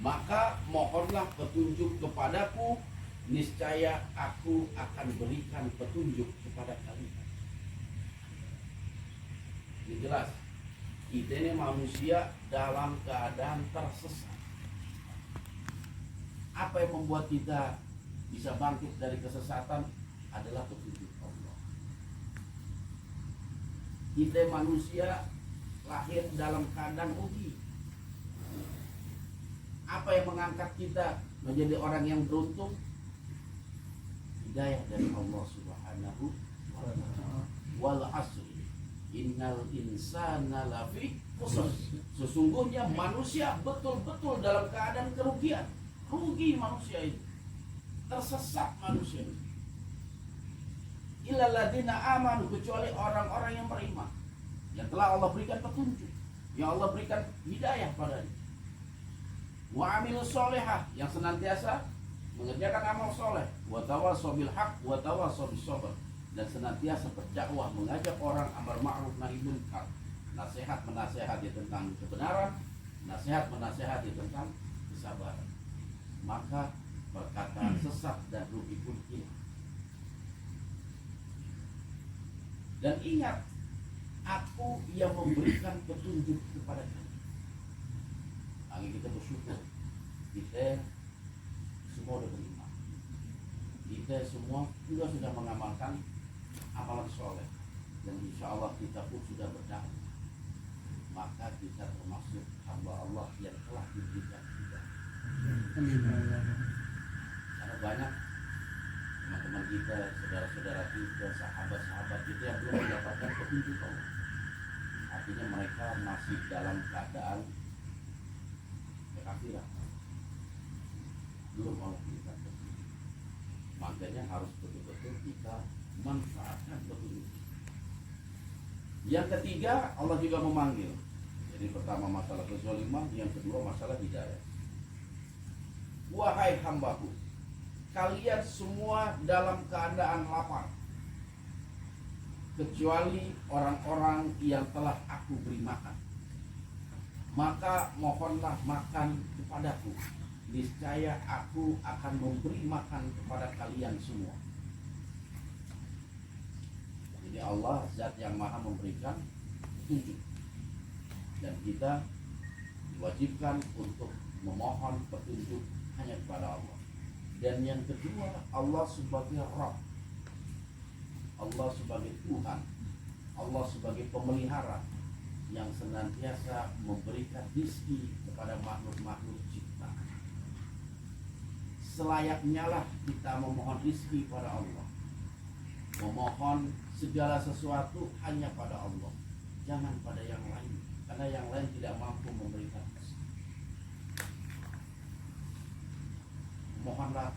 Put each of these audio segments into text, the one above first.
maka mohonlah petunjuk kepadaku, niscaya aku akan berikan petunjuk kepada kalian. Ini jelas, kita ini manusia dalam keadaan tersesat. Apa yang membuat kita bisa bangkit dari kesesatan adalah petunjuk Allah. Kita manusia lahir dalam keadaan rugi. Apa yang mengangkat kita menjadi orang yang beruntung? Hidayah dari Allah Subhanahu wa ta'ala. Wal asri innal insana lafi khusr. Sesungguhnya manusia betul-betul dalam keadaan kerugian. Rugi manusia itu. Tersesat manusia itu. Illal ladzina amanu, kecuali orang-orang yang beriman, yang telah Allah berikan petunjuk, yang Allah berikan hidayah padanya. Wa amilus solehah, yang senantiasa mengerjakan amal soleh. Wa tawassaw bil haq wa tawassaw bis sabr, dan senantiasa berdakwah, mengajak orang amar ma'ruf nahi munkar, nasihat menasihati tentang kebenaran, nasihat menasihati tentang kesabaran. Maka perkataan sesat dan rugi pun hilang. Dan ingat, aku yang memberikan petunjuk kepada kalian. Lagi kita bersyukur, kita semua sudah beriman, kita semua juga sudah mengamalkan amalan soleh, dan insya Allah kita pun sudah berdakwah. Maka kita termasuk hamba Allah yang telah diberikan hidayah. Karena banyak teman-teman kita, saudara-saudara kita, sahabat-sahabat kita yang belum mendapatkan petunjuk Allah. Artinya mereka masih dalam keadaan kekafiran, belum Allah berikan petunjuk. Makanya harus betul-betul kita manfaatkan petunjuk. Yang ketiga, Allah juga memanggil. Jadi pertama masalah kezaliman, yang kedua masalah hidayah. Wahai hambaku, kalian semua dalam keadaan lapar, kecuali orang-orang yang telah aku beri makan. Maka mohonlah makan kepadaku, niscaya aku akan memberi makan kepada kalian semua. Jadi Allah zat yang maha memberikan petunjuk, dan kita diwajibkan untuk memohon petunjuk hanya kepada Allah. Dan yang kedua, Allah sebagai Rabb, Allah sebagai Tuhan, Allah sebagai pemelihara yang senantiasa memberikan rezeki kepada makhluk-makhluk ciptaan. Selayaknya lah kita memohon rezeki pada Allah, memohon segala sesuatu hanya pada Allah, jangan pada yang lain, karena yang lain tidak mampu memberikan rezeki. Mohonlah,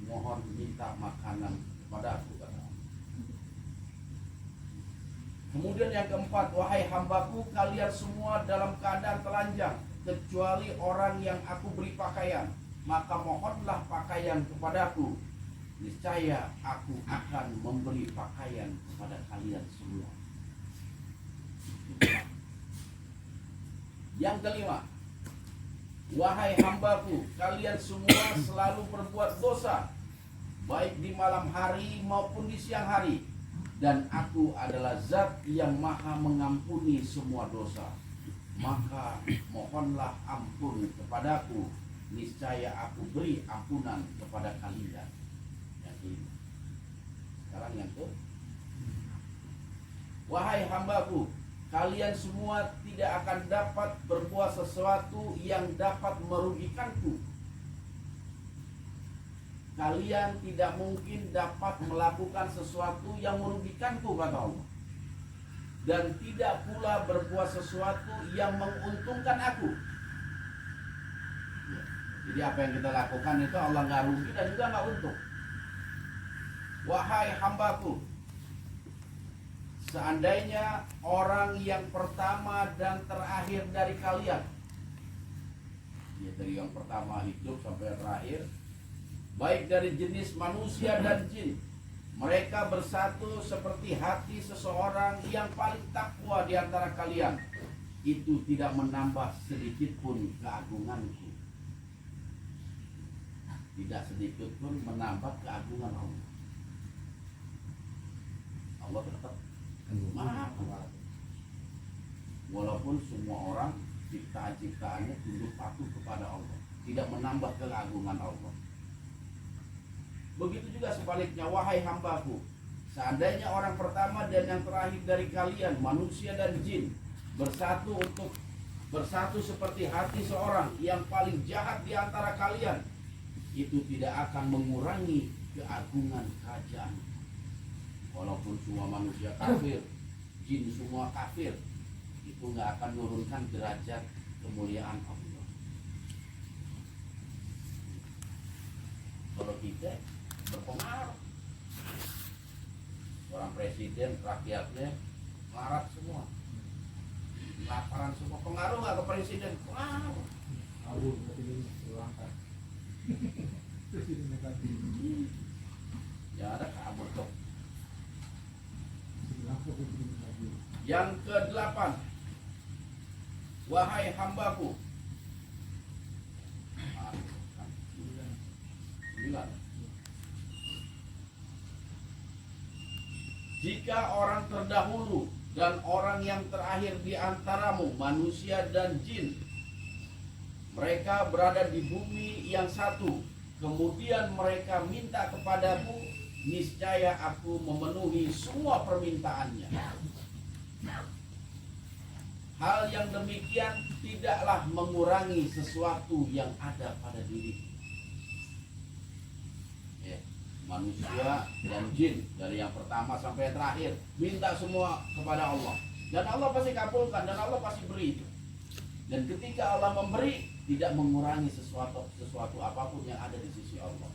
mohon minta makanan kepada aku, kata Allah. Kemudian yang keempat, wahai hambaku, kalian semua dalam keadaan telanjang, kecuali orang yang aku beri pakaian, maka mohonlah pakaian kepadaku, niscaya aku akan memberi pakaian kepada kalian semua. Yang kelima, wahai hambaku, kalian semua selalu berbuat dosa, baik di malam hari maupun di siang hari, dan aku adalah zat yang maha mengampuni semua dosa. Maka mohonlah ampun kepadaku, niscaya aku beri ampunan kepada kalian. Yang ini. Sekarang yang ke, wahai hambaku, kalian semua tidak akan dapat berbuat sesuatu yang dapat merugikanku. Kalian tidak mungkin dapat melakukan sesuatu yang merugikanku, kata Allah. Dan tidak pula berbuat sesuatu yang menguntungkan aku. Jadi apa yang kita lakukan itu Allah nggak rugi dan juga nggak untung. Wahai hambaku, seandainya orang yang pertama dan terakhir dari kalian, ya dari yang pertama hidup sampai yang terakhir, baik dari jenis manusia dan jin, mereka bersatu seperti hati seseorang yang paling takwa di antara kalian, itu tidak menambah sedikit pun keagunganku. tidak sedikit pun menambah keagungan Allah. Allah tetap maha. Walaupun semua orang ciptaan-ciptaannya tunduk patuh kepada Allah, tidak menambah keagungan Allah. Begitu juga sebaliknya, wahai hambaku, seandainya orang pertama dan yang terakhir dari kalian, manusia dan jin, bersatu seperti hati seorang yang paling jahat di antara kalian, itu tidak akan mengurangi keagungan kerajaan. Walaupun semua manusia kafir, jin semua kafir, itu nggak akan menurunkan derajat kemuliaan Allah. Kalau kita berpengaruh, orang presiden, rakyatnya larat semua, laparan semua, pengaruh nggak ke presiden? Pengaruh. Ya ada kabur dong. Yang ke-8, wahai hambaku, 9. Jika orang terdahulu dan orang yang terakhir di antaramu, manusia dan jin, mereka berada di bumi yang satu, kemudian mereka minta kepadaku, niscaya aku memenuhi semua permintaannya. Hal yang demikian tidaklah mengurangi sesuatu yang ada pada diri. Manusia dan jin, dari yang pertama sampai yang terakhir, minta semua kepada Allah, dan Allah pasti kabulkan, dan Allah pasti beri itu. Dan ketika Allah memberi, tidak mengurangi sesuatu apapun yang ada di sisi Allah.